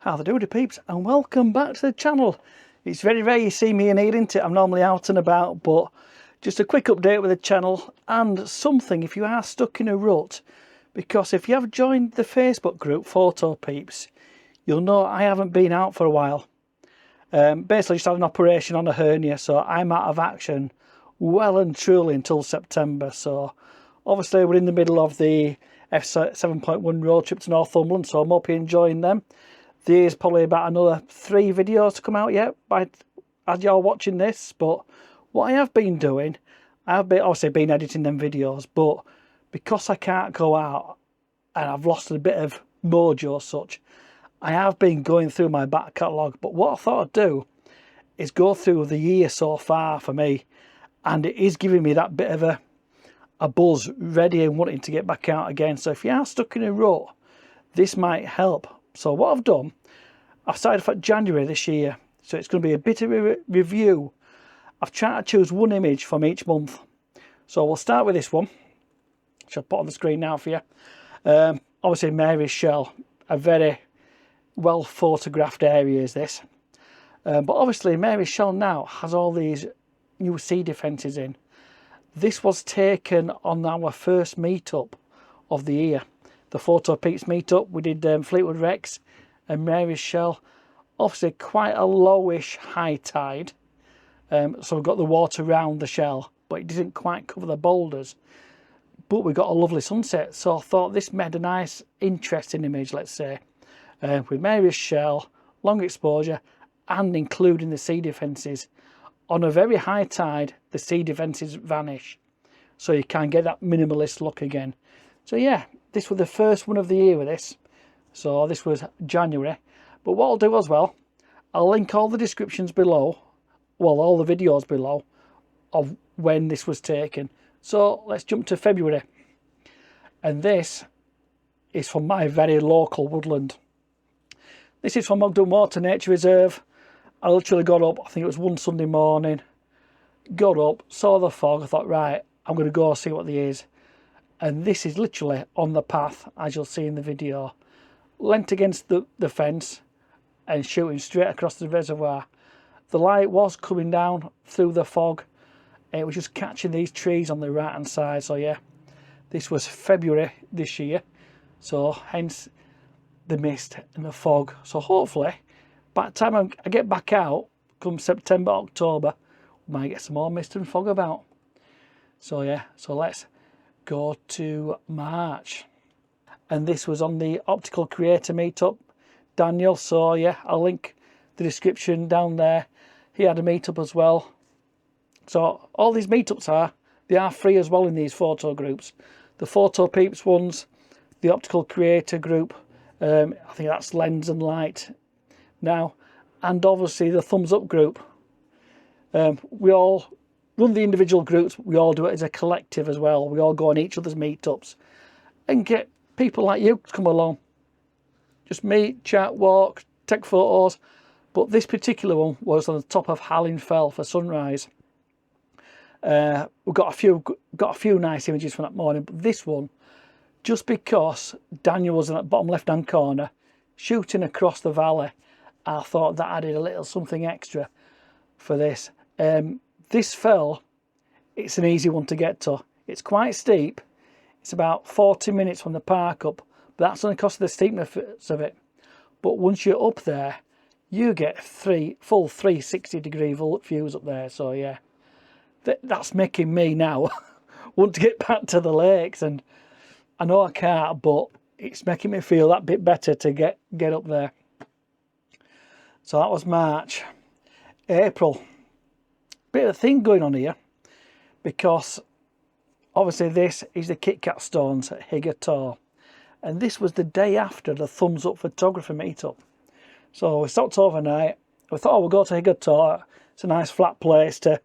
How the do peeps, and welcome back to the channel. It's very rare you see me in here, isn't it? I'm normally out and about, but just a quick update with the channel and something if you are stuck in a rut, because if you have joined the Facebook group Photo Peeps, you'll know I haven't been out for a while. Basically just had an operation on a hernia, so I'm out of action well and truly until September. So obviously we're in the middle of the F7.1 road trip to Northumberland, so I'm hope you're enjoying them. There's probably about another 3 videos to come out yet as you're watching this. But what I have been doing, I've obviously been editing them videos, but because I can't go out and I've lost a bit of mojo as such, I have been going through my back catalogue. But what I thought I'd do is go through the year so far for me, and it is giving me that bit of a buzz, ready and wanting to get back out again. So if you are stuck in a rut, this might help. So what I've done, I've started for January this year, so it's going to be a bit of a review. I've tried to choose one image from each month. So we'll start with this one, which I'll put on the screen now for you. Obviously Mary's Shell, a very well photographed area is this. But obviously Mary's Shell now has all these new sea defences in. This was taken on our first meetup of the year. The Photo Peeps meetup, we did Fleetwood Rex and Mary's Shell. Obviously quite a lowish high tide, so we've got the water around the shell, but it didn't quite cover the boulders. But we got a lovely sunset, so I thought this made a nice, interesting image, let's say, with Mary's Shell, long exposure, and including the sea defences. On a very high tide, the sea defences vanish, so you can get that minimalist look again. So yeah, this was the first one of the year with this. So this was January. But what I'll do as well, I'll link all the descriptions below, well, all the videos below of when this was taken. So let's jump to February. And this is from my very local Woodland. This is from Ogden Water Nature Reserve. I literally got up, I think it was one Sunday morning, got up, saw the fog, I thought, right, I'm going to go see what there is. And this is literally on the path, as you'll see in the video, leant against the fence and shooting straight across the reservoir. The light was coming down through the fog, and it was just catching these trees on the right hand side. So yeah, this was February this year, so hence the mist and the fog. So hopefully by the time I get back out come September, October, we might get some more mist and fog about. So yeah, so let's go to March. And this was on the optical creator meetup, Daniel. So yeah, I'll link the description down there. He had a meetup as well. So all these meetups they are free as well in these photo groups. The Photo Peeps ones, the optical creator group, I think that's Lens and Light now, and obviously the Thumbs Up group. We all run the individual groups, we all do it as a collective as well. We all go on each other's meetups and get people like you to come along. Just meet, chat, walk, take photos. But this particular one was on the top of Hallin Fell for sunrise. We've got a few nice images from that morning, but this one, just because Daniel was in that bottom left hand corner shooting across the valley, I thought that added a little something extra for this. This fell, it's an easy one to get to. It's quite steep. It's about 40 minutes from the park up, but that's only because of the steepness of it. But once you're up there, you get full 360-degree views up there. So yeah, that's making me now want to get back to the lakes. And I know I can't, but it's making me feel that bit better to get up there. So that was March. April. Bit of a thing going on here, because obviously this is the Kit Kat Stones at Higger, and this was the day after the Thumbs Up photography meetup. So we stopped overnight. We thought, oh, we'll go to Higger. It's a nice flat place, to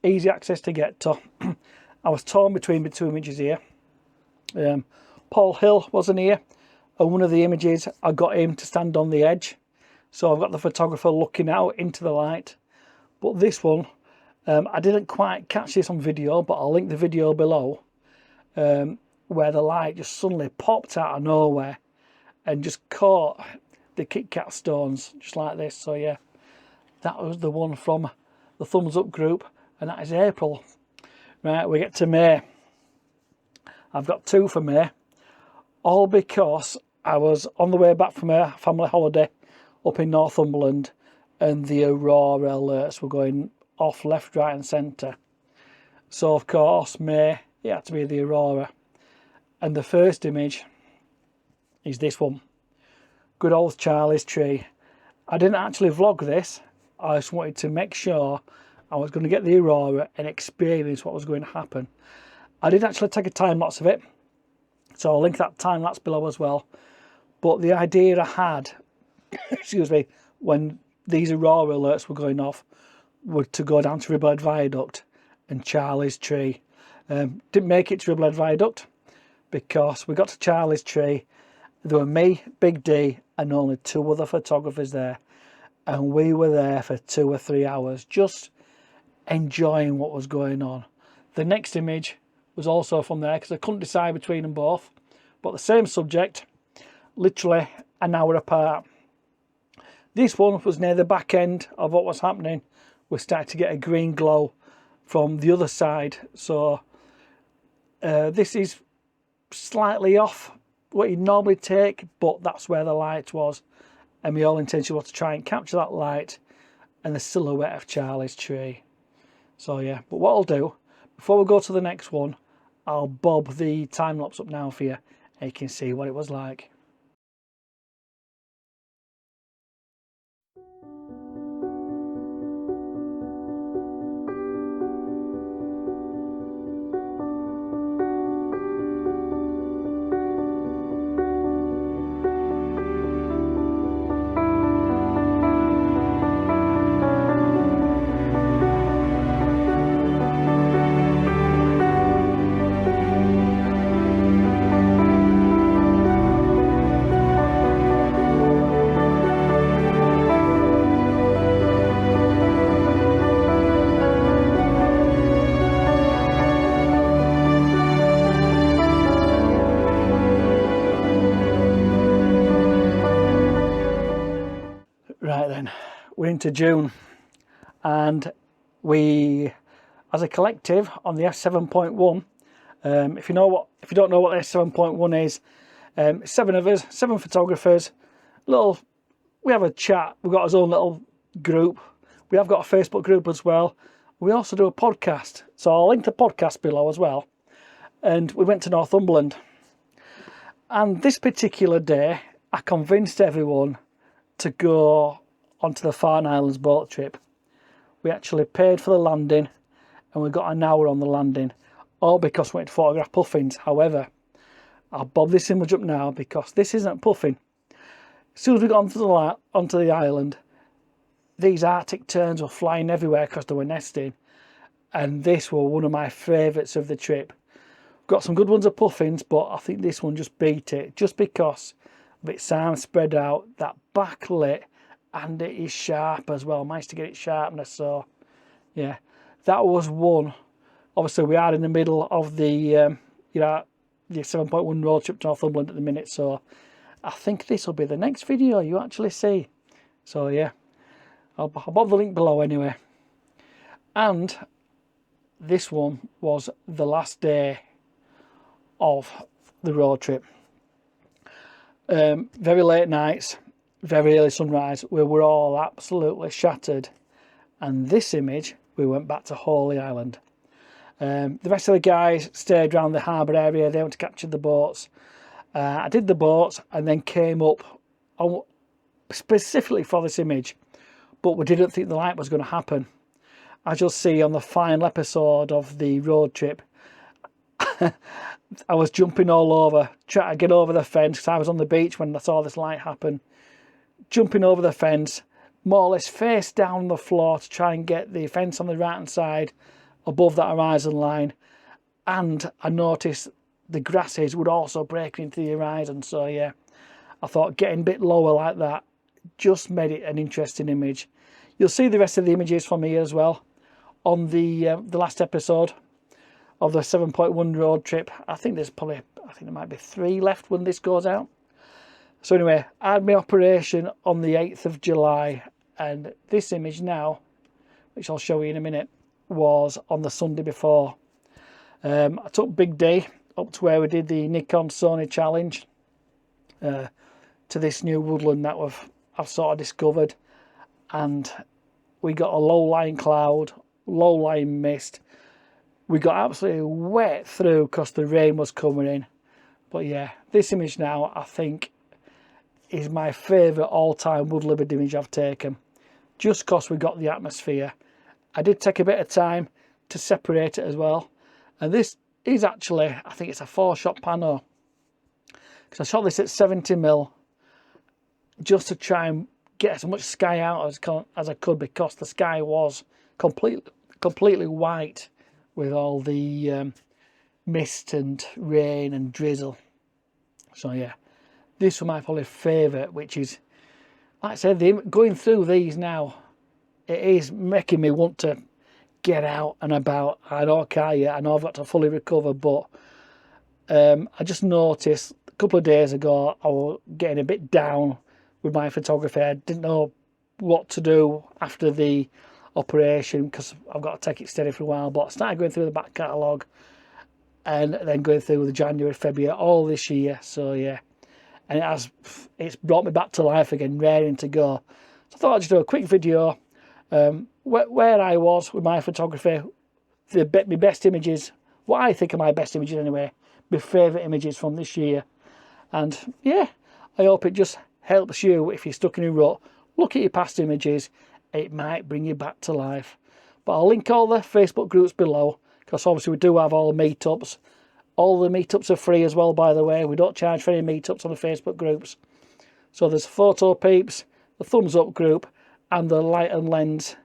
easy access to get to. I was torn between the two images here. Paul Hill wasn't here, and one of the images I got him to stand on the edge, so I've got the photographer looking out into the light. But this one, I didn't quite catch this on video, but I'll link the video below, where the light just suddenly popped out of nowhere and just caught the Kit Kat stones, just like this. So yeah, that was the one from the thumbs up group, and that is April. Right, we get to May. I've got 2 for May, all because I was on the way back from a family holiday up in Northumberland, and the aurora alerts were going off left, right and centre. So of course, May, it had to be the aurora. And the first image is this one. Good old Charlie's tree. I didn't actually vlog this. I just wanted to make sure I was going to get the aurora and experience what was going to happen. I did actually take a time lapse of it, so I'll link that time lapse below as well. But the idea I had, excuse me, when these aurora alerts were going off, were to go down to Freewell Viaduct and Charlie's tree. Didn't make it to Freewell Viaduct because we got to Charlie's tree. There were me, Big D, and only 2 other photographers there, and we were there for 2 or 3 hours just enjoying what was going on. The next image was also from there because I couldn't decide between them both, but the same subject, literally an hour apart. This one was near the back end of what was happening. We started to get a green glow from the other side, so this is slightly off what you'd normally take, but that's where the light was, and my whole intention was to try and capture that light and the silhouette of Charlie's tree. So yeah, but what I'll do, before we go to the next one, I'll bob the time lapse up now for you, and you can see what it was like. Right then, we're into June, and we, as a collective on the F7.1, if you don't know what the F7.1 is, 7 of us, 7 photographers, we have a chat. We've got our own little group. We have got a Facebook group as well. We also do a podcast, so I'll link the podcast below as well. And we went to Northumberland, and this particular day I convinced everyone to go onto the Farne Islands boat trip. We actually paid for the landing, and we got an hour on the landing, all because we wanted to photograph puffins. However, I'll bob this image up now because this isn't a puffin. As soon as we got onto the island, these Arctic terns were flying everywhere because they were nesting, and this was one of my favourites of the trip. Got some good ones of puffins, but I think this one just beat it, just because of its arms spread out, that backlit, and it is sharp as well. Managed to get it sharpness, so yeah, that was one. Obviously, we are in the middle of the the 7.1 road trip to Northumberland at the minute, so I think this will be the next video you actually see. So yeah, I'll bob the link below anyway. And this one was the last day of the road trip. Very late nights, very early sunrise. We were all absolutely shattered, and this image, we went back to Holy Island. The rest of the guys stayed around the harbour area. They went to capture the boats. I did the boats and then came up specifically for this image, but we didn't think the light was going to happen. As you'll see on the final episode of the road trip, I was jumping all over, trying to get over the fence, because I was on the beach when I saw this light happen. Jumping over the fence, more or less face down on the floor to try and get the fence on the right hand side above that horizon line. And I noticed the grasses would also break into the horizon, so yeah, I thought getting a bit lower like that just made it an interesting image. You'll see the rest of the images from here as well on the last episode of the 7.1 road trip. I think there might be 3 left when this goes out. So anyway, I had my operation on the 8th of July, and this image now, which I'll show you in a minute, was on the Sunday before. I took Big D up to where we did the Nikon Sony challenge, to this new woodland that I've sort of discovered, and we got a low-lying cloud, low-lying mist. We got absolutely wet through because the rain was coming in. But yeah, this image now, I think, is my favourite all-time woodland image I've taken, just because we got the atmosphere. I did take a bit of time to separate it as well, and this is actually, I think it's a 4-shot pano, because I shot this at 70mm just to try and get as much sky out as I could, because the sky was completely white with all the mist and rain and drizzle. So yeah, this was my probably favourite, which is, like I said, going through these now, it is making me want to get out and about. I know I can't yet, I know I've got to fully recover, but I just noticed a couple of days ago I was getting a bit down with my photography. I didn't know what to do after the operation, because I've got to take it steady for a while, but I started going through the back catalogue and then going through the January, February, all this year. So yeah, and it's brought me back to life again, raring to go. So I thought I'd just do a quick video where I was with my photography, my best images, what I think are my best images anyway, my favourite images from this year. And yeah, I hope it just helps you if you're stuck in a rut. Look at your past images, it might bring you back to life. But I'll link all the Facebook groups below, because obviously we do have all the meetups. All the meetups are free as well, by the way. We don't charge for any meetups on the Facebook groups. So there's Photo Peeps, the Thumbs Up group, and the Light and Lens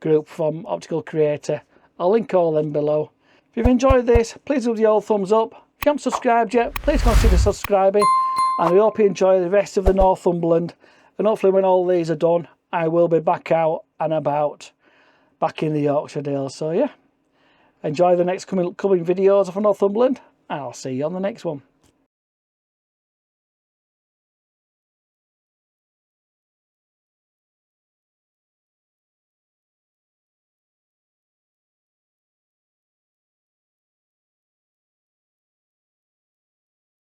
group from Optical Creator. I'll link all them below. If you've enjoyed this, please give the old thumbs up. If you haven't subscribed yet, please consider subscribing. And I hope you enjoy the rest of the Northumberland. And hopefully when all these are done, I will be back out and about, back in the Yorkshire Dales. So yeah, enjoy the next coming videos of Northumberland, and I'll see you on the next one.